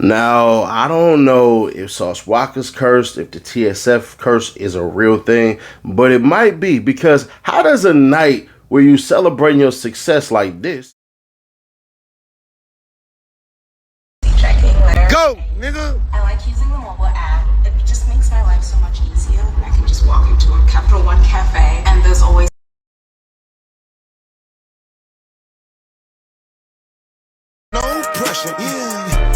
Now, I don't know if Sauce Walka's curse, if the TSF curse is a real thing, but it might be because how does a night where you celebrating your success like this? Go, nigga! I like using the mobile app. It just makes my life so much easier. I can just walk into a Capital One cafe and there's always No pressure, nigga,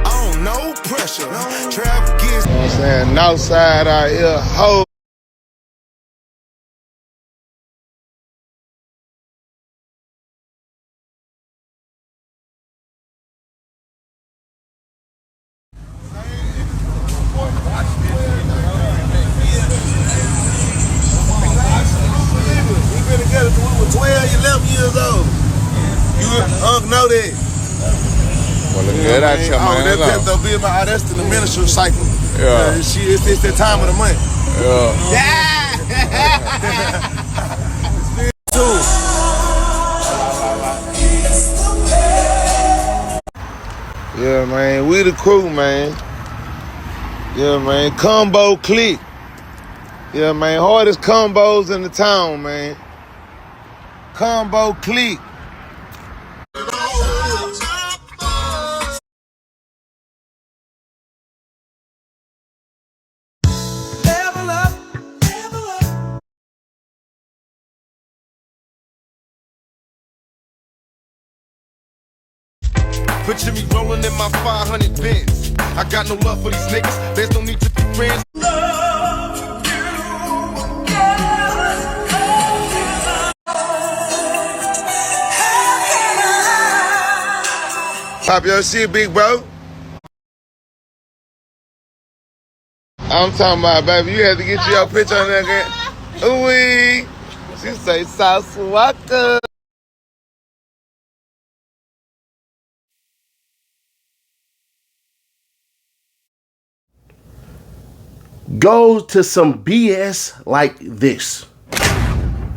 I don't know pressure. Travel gets, you know what I'm saying? North side out here, ho. We been together since we were 12, 11 years old. You know that. Well, look good out here, man. That's the bill, that's the ministry cycle. Yeah. It's that time of the month. Yeah, man. We the crew, man. Yeah, man. Combo click. Yeah, man. Hardest combos in the town, man. Combo click. Picture me rolling in my 500 bins. I got no love for these niggas. There's no need to be friends. Pop your shit, big bro. I'm talking about, baby, you had to get your picture on there again. Ooh-wee. She say, Sauce Walka. Go to some BS like this.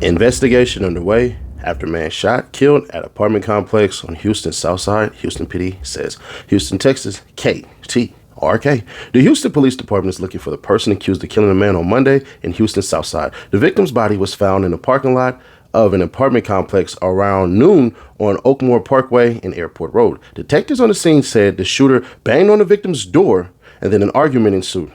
Investigation underway after man shot, killed at apartment complex on Houston Southside. Houston PD says. Houston, Texas, KTRK. The Houston Police Department is looking for the person accused of killing a man on Monday in Houston Southside. The victim's body was found in the parking lot of an apartment complex around noon on Oakmore Parkway and Airport Road. Detectives on the scene said the shooter banged on the victim's door and then an argument ensued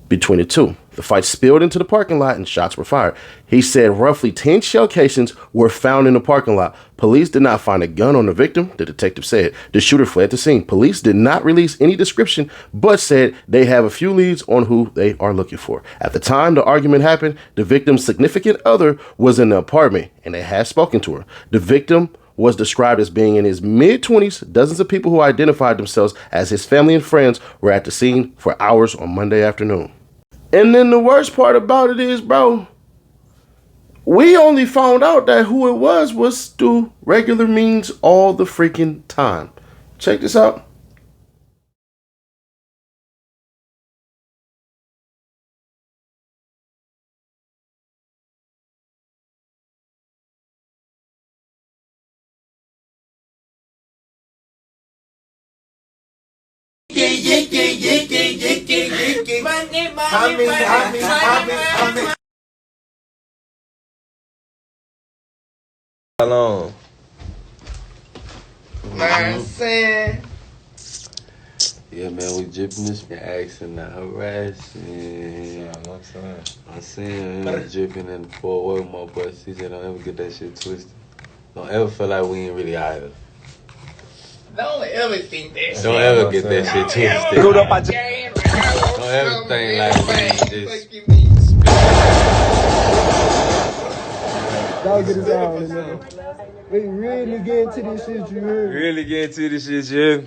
between the two. The fight spilled into the parking lot and shots were fired. He said roughly 10 shell casings were found in the parking lot. Police did not find a gun on the victim, the detective said. The shooter fled the scene. Police did not release any description, but said they have a few leads on who they are looking for. At the time the argument happened, the victim's significant other was in the apartment and they had spoken to her. The victim was described as being in his mid-20s. Dozens of people who identified themselves as his family and friends were at the scene for hours on Monday afternoon. And then the worst part about it is, bro, we only found out that who it was through regular means all the freaking time. Check this out. How long? Man, saying. Yeah, man, we dripping this, asking, not harassing. I'm saying, we dripping in the Fort Worth, my boy. He said, don't ever get that shit twisted. Don't ever feel like we ain't really out here. Don't ever think that shit. Don't ever get that shit twisted. Don't ever think like we ain't just. Dog get his on, nigga. We really get into this shit, you heard? Really get into this shit, yeah.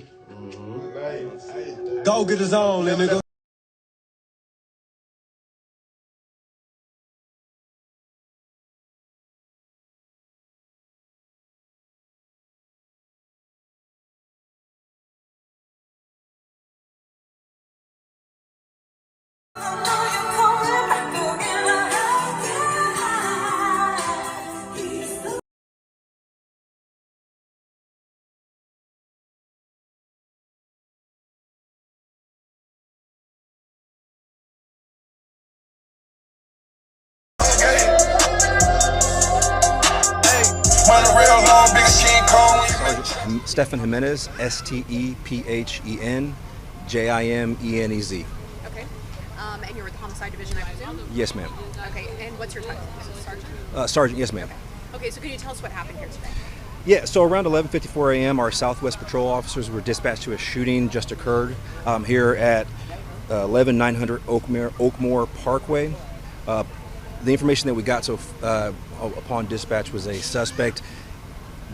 Go get his on, nigga. Stephen Jimenez, STEPHENJIMENEZ. Okay. And you're with the Homicide Division, I presume? Yes, ma'am. Okay, and what's your title? Sergeant? Sergeant, yes, ma'am. Okay, so can you tell us what happened here today? Yeah, so around 11:54 a.m., our Southwest Patrol officers were dispatched to a shooting just occurred here at 11900 Oakmore Parkway. The information that we got upon dispatch was a suspect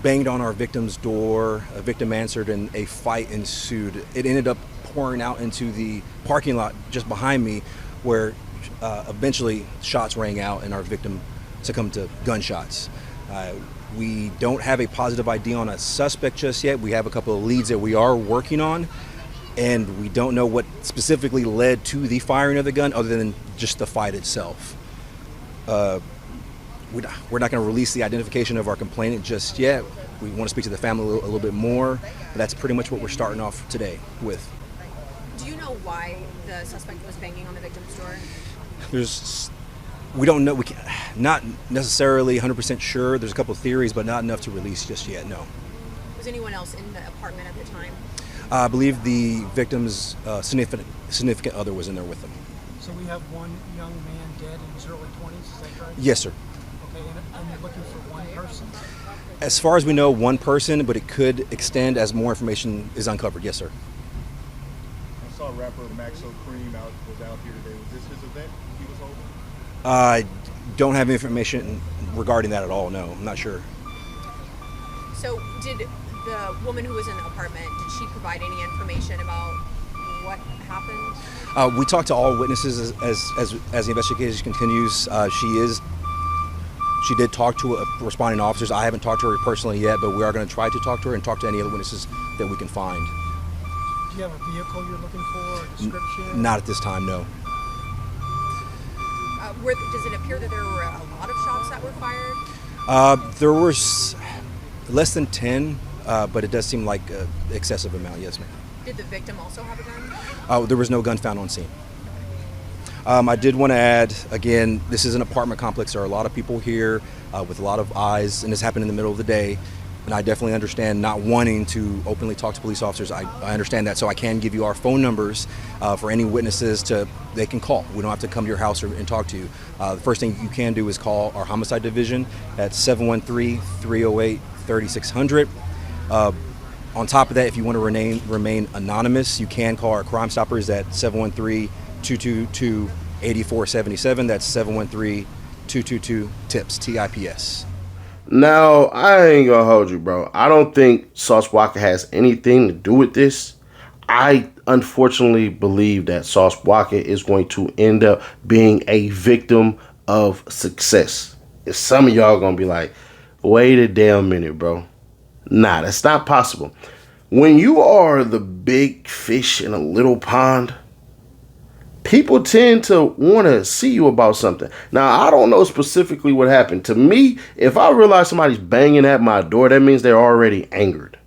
banged on our victim's door. A victim answered, and a fight ensued. It ended up pouring out into the parking lot just behind me, where eventually shots rang out and our victim succumbed to gunshots. We don't have a positive ID on a suspect just yet. We have a couple of leads that we are working on, and we don't know what specifically led to the firing of the gun other than just the fight itself. We're not going to release the identification of our complainant just yet. We want to speak to the family a little bit more, but that's pretty much what we're starting off today with. Do you know why the suspect was banging on the victim's door? We don't know. We not necessarily 100% sure. There's a couple of theories, but not enough to release just yet. No. Was anyone else in the apartment at the time? I believe the victim's significant other was in there with them. So we have one young man dead in his early 20s. Is that correct? Yes, sir. Okay, and you're looking for one person. As far as we know, one person, but it could extend as more information is uncovered. Yes, sir. I saw rapper Maxo Cream was out here today. Was this his event he was holding? I don't have information regarding that at all. No, I'm not sure. So did the woman who was in the apartment, did she provide any information about what happened? We talked to all witnesses as the investigation continues. She did talk to responding officers. I haven't talked to her personally yet, but we are going to try to talk to her and talk to any other witnesses that we can find. Do you have a vehicle you're looking for, a description? Not at this time, no. Does it appear that there were a lot of shots that were fired? There were less than 10, but it does seem like an excessive amount, yes, ma'am. Did the victim also have a gun? There was no gun found on scene. I did want to add, again, this is an apartment complex. There are a lot of people here with a lot of eyes, and this happened in the middle of the day. And I definitely understand not wanting to openly talk to police officers. I understand that, so I can give you our phone numbers for any witnesses they can call. We don't have to come to your house and talk to you. The first thing you can do is call our homicide division at 713-308-3600. On top of that, if you want to remain anonymous, you can call our Crime Stoppers at 713-222-8477. That's 713-222-TIPS, TIPS. Now, I ain't gonna hold you, bro. I don't think Sauce Walka has anything to do with this. I unfortunately believe that Sauce Walka is going to end up being a victim of success. And some of y'all gonna be like, wait a damn minute, bro. Nah, that's not possible. When you are the big fish in a little pond, people tend to want to see you about something. Now, I don't know specifically what happened. To me, if I realize somebody's banging at my door, that means they're already angered.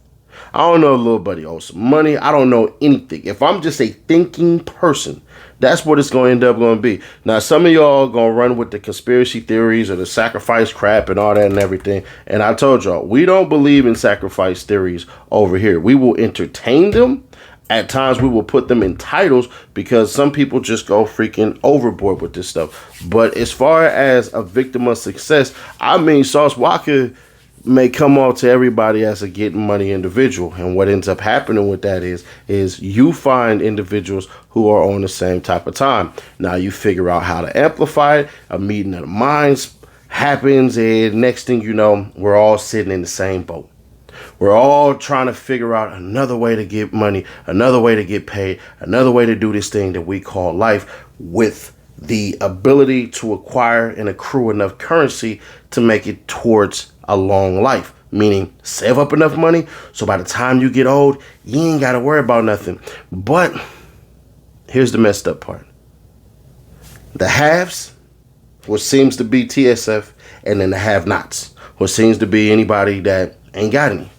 I don't know if little buddy owes some money. I don't know anything. If I'm just a thinking person, that's what it's going to end up going to be. Now, some of y'all going to run with the conspiracy theories or the sacrifice crap and all that and everything. And I told y'all, we don't believe in sacrifice theories over here. We will entertain them. At times we will put them in titles because some people just go freaking overboard with this stuff. But as far as a victim of success, I mean, Sauce Walka may come off to everybody as a getting money individual. And what ends up happening with that is you find individuals who are on the same type of time. Now you figure out how to amplify it. A meeting of the minds happens, and next thing you know, we're all sitting in the same boat. We're all trying to figure out another way to get money, another way to get paid, another way to do this thing that we call life, with the ability to acquire and accrue enough currency to make it towards a long life. Meaning save up enough money so by the time you get old, you ain't got to worry about nothing. But here's the messed up part. The haves, which seems to be TSF, and then the have-nots, which seems to be anybody that ain't got any.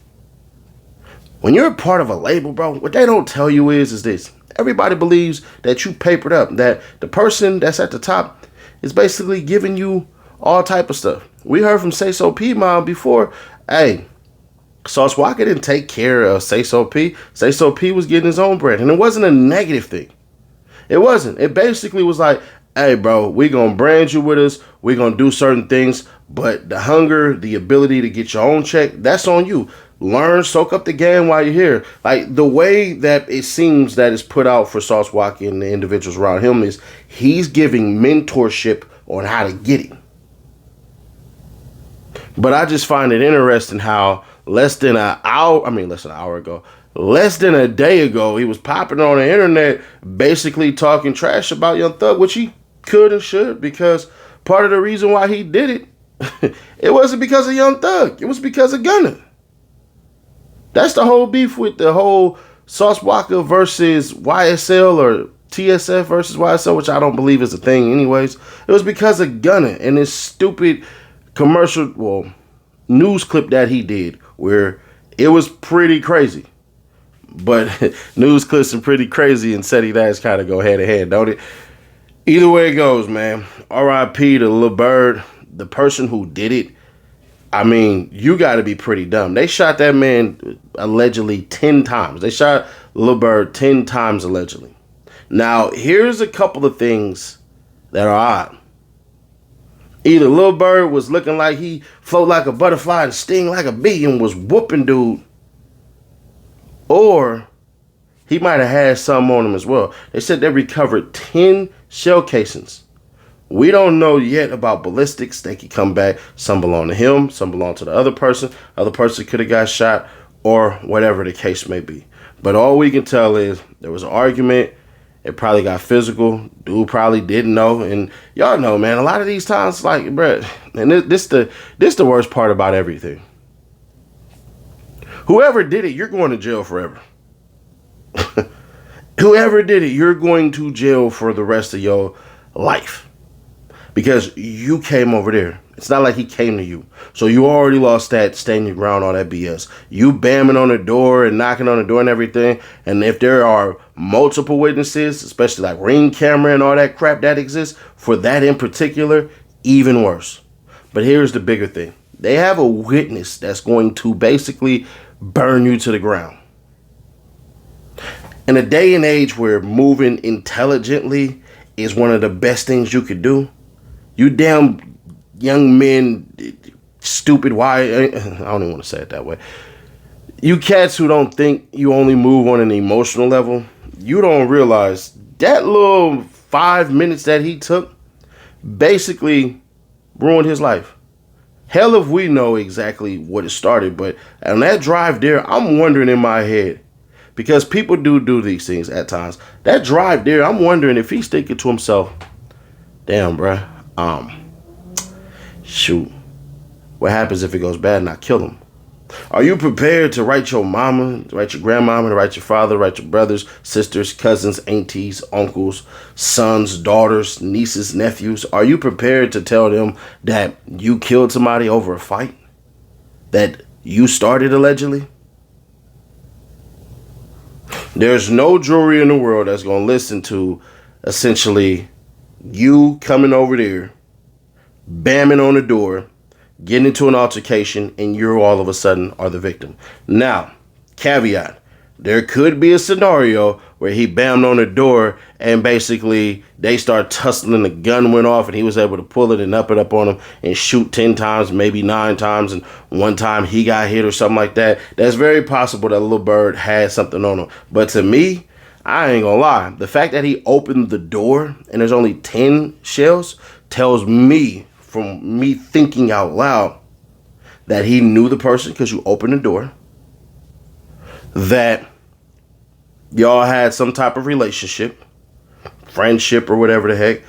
When you're a part of a label, bro, what they don't tell you is this. Everybody believes that you papered up, that the person that's at the top is basically giving you all type of stuff. We heard from Say So P Mom before, hey, Sauce Walka didn't take care of Say So P. Say So P was getting his own bread. And it wasn't a negative thing. It wasn't. It basically was like, hey, bro, we going to brand you with us. We going to do certain things. But the hunger, the ability to get your own check, that's on you. Learn, soak up the game while you're here. Like, the way that it seems that is put out for Sauce Walka and the individuals around him is he's giving mentorship on how to get it. But I just find it interesting how less than a day ago, he was popping on the internet basically talking trash about Young Thug, which he could and should, because part of the reason why he did it, it wasn't because of Young Thug. It was because of Gunna. That's the whole beef with the whole Sauce Walka versus YSL or TSF versus YSL, which I don't believe is a thing anyways. It was because of Gunna and this stupid news clip that he did where it was pretty crazy. But news clips are pretty crazy and Seti Dash kind of go head to head, don't it? Either way it goes, man. R.I.P. to Lil Bird, the person who did it. I mean, you got to be pretty dumb. They shot that man allegedly 10 times. They shot Lil Bird 10 times allegedly. Now, here's a couple of things that are odd. Either Lil Bird was looking like he float like a butterfly and sting like a bee and was whooping dude, or he might have had some on him as well. They said they recovered 10 shell casings. We don't know yet about ballistics. They could come back. Some belong to him. Some belong to the other person. Other person could have got shot or whatever the case may be. But all we can tell is there was an argument. It probably got physical. Dude probably didn't know. And y'all know, man, a lot of these times, like, bruh, and this the worst part about everything. Whoever did it, you're going to jail forever. Whoever did it, you're going to jail for the rest of your life. Because you came over there. It's not like he came to you. So you already lost that stand your ground, all that BS. You bamming on the door and knocking on the door and everything. And if there are multiple witnesses, especially like Ring camera and all that crap that exists, for that in particular, even worse. But here's the bigger thing. They have a witness that's going to basically burn you to the ground. In a day and age where moving intelligently is one of the best things you could do, you damn young men, stupid, why? I don't even want to say it that way. You cats who don't think you only move on an emotional level, you don't realize that little 5 minutes that he took basically ruined his life. Hell if we know exactly what it started, but on that drive there, I'm wondering in my head, because people do these things at times. That drive there, I'm wondering if he's thinking to himself, damn, bruh, shoot, what happens if it goes bad and I kill him? Are you prepared to write your mama, to write your grandmama, to write your father, to write your brothers, sisters, cousins, aunties, uncles, sons, daughters, nieces, nephews? Are you prepared to tell them that you killed somebody over a fight that you started allegedly? There's no jury in the world that's going to listen to essentially you coming over there, bamming on the door, getting into an altercation, and you're all of a sudden are the victim. Now, caveat, there could be a scenario where he bammed on the door and basically they start tussling, the gun went off and he was able to pull it and up it up on him and shoot 10 times, maybe 9 times, and one time he got hit or something like that. That's very possible that Lil Bird had something on him. But to me, I ain't gonna lie, the fact that he opened the door and there's only 10 shells tells me, from me thinking out loud, that he knew the person because you opened the door, that y'all had some type of relationship, friendship or whatever the heck.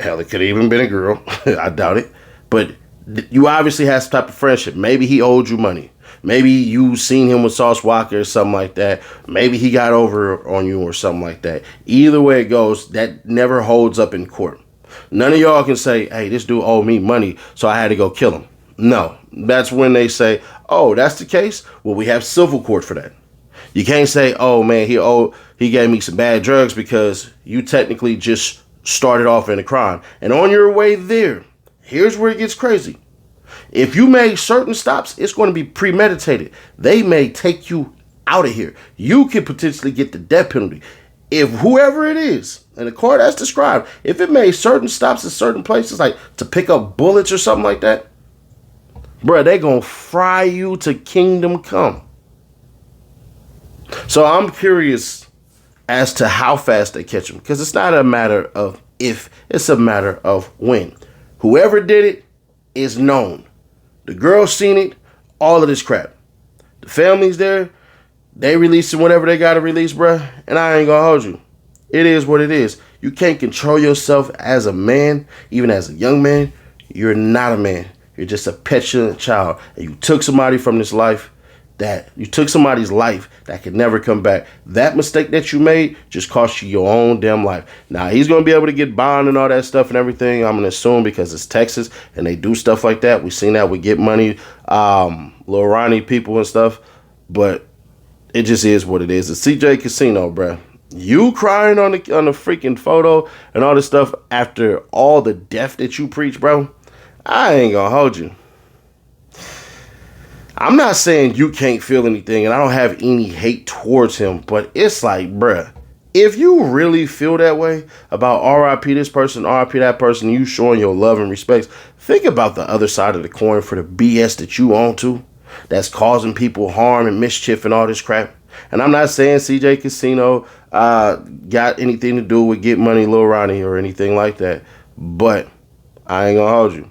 Hell, it could have even been a girl. I doubt it. But you obviously had some type of friendship. Maybe he owed you money. Maybe you seen him with Sauce Walka or something like that. Maybe he got over on you or something like that. Either way it goes, that never holds up in court. None of y'all can say, hey, this dude owed me money, so I had to go kill him. No, that's when they say, oh, that's the case? Well, we have civil court for that. You can't say, oh, man, he gave me some bad drugs, because you technically just started off in a crime. And on your way there, here's where it gets crazy. If you make certain stops, it's going to be premeditated. They may take you out of here. You could potentially get the death penalty. If whoever it is, in the court as described, if it made certain stops in certain places, like to pick up bullets or something like that, bruh, they gonna fry you to kingdom come. So I'm curious as to how fast they catch him, because it's not a matter of if, it's a matter of when. Whoever did it is known. The girl seen it, all of this crap. The family's there, they releasing whatever they gotta release, bruh, and I ain't gonna hold you. It is what it is. You can't control yourself as a man, even as a young man. You're not a man. You're just a petulant child, and you took somebody from this life somebody's life that could never come back. That mistake that you made just cost you your own damn life. Now, he's going to be able to get bond and all that stuff and everything, I'm going to assume, because it's Texas and they do stuff like that. We've seen that with Get Money, Lil Ronnie people and stuff, but it just is what it is. The CJ Casino, bruh. You crying on the freaking photo and all this stuff after all the death that you preach, bro, I ain't going to hold you. I'm not saying you can't feel anything, and I don't have any hate towards him, but it's like, bruh, if you really feel that way about RIP this person, RIP that person, you showing your love and respect, think about the other side of the coin for the BS that you own to, that's causing people harm and mischief and all this crap. And I'm not saying CJ Casino got anything to do with Get Money, Lil Ronnie, or anything like that, but I ain't gonna hold you.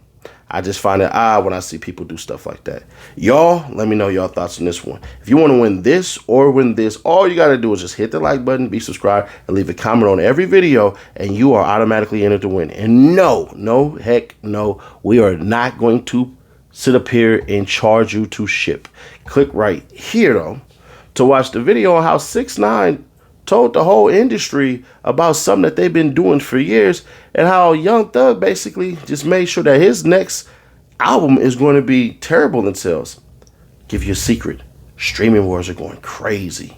I just find it odd when I see people do stuff like that. Y'all, let me know your thoughts on this one. If you want to win this or win this, all you got to do is just hit the like button, be subscribed, and leave a comment on every video, and you are automatically entered to win. And no, heck no, we are not going to sit up here and charge you to ship. Click right here, though, to watch the video on how 6ix9ine told the whole industry about something that they've been doing for years, and how Young Thug basically just made sure that his next album is going to be terrible in sales. Give you a secret. Streaming wars are going crazy.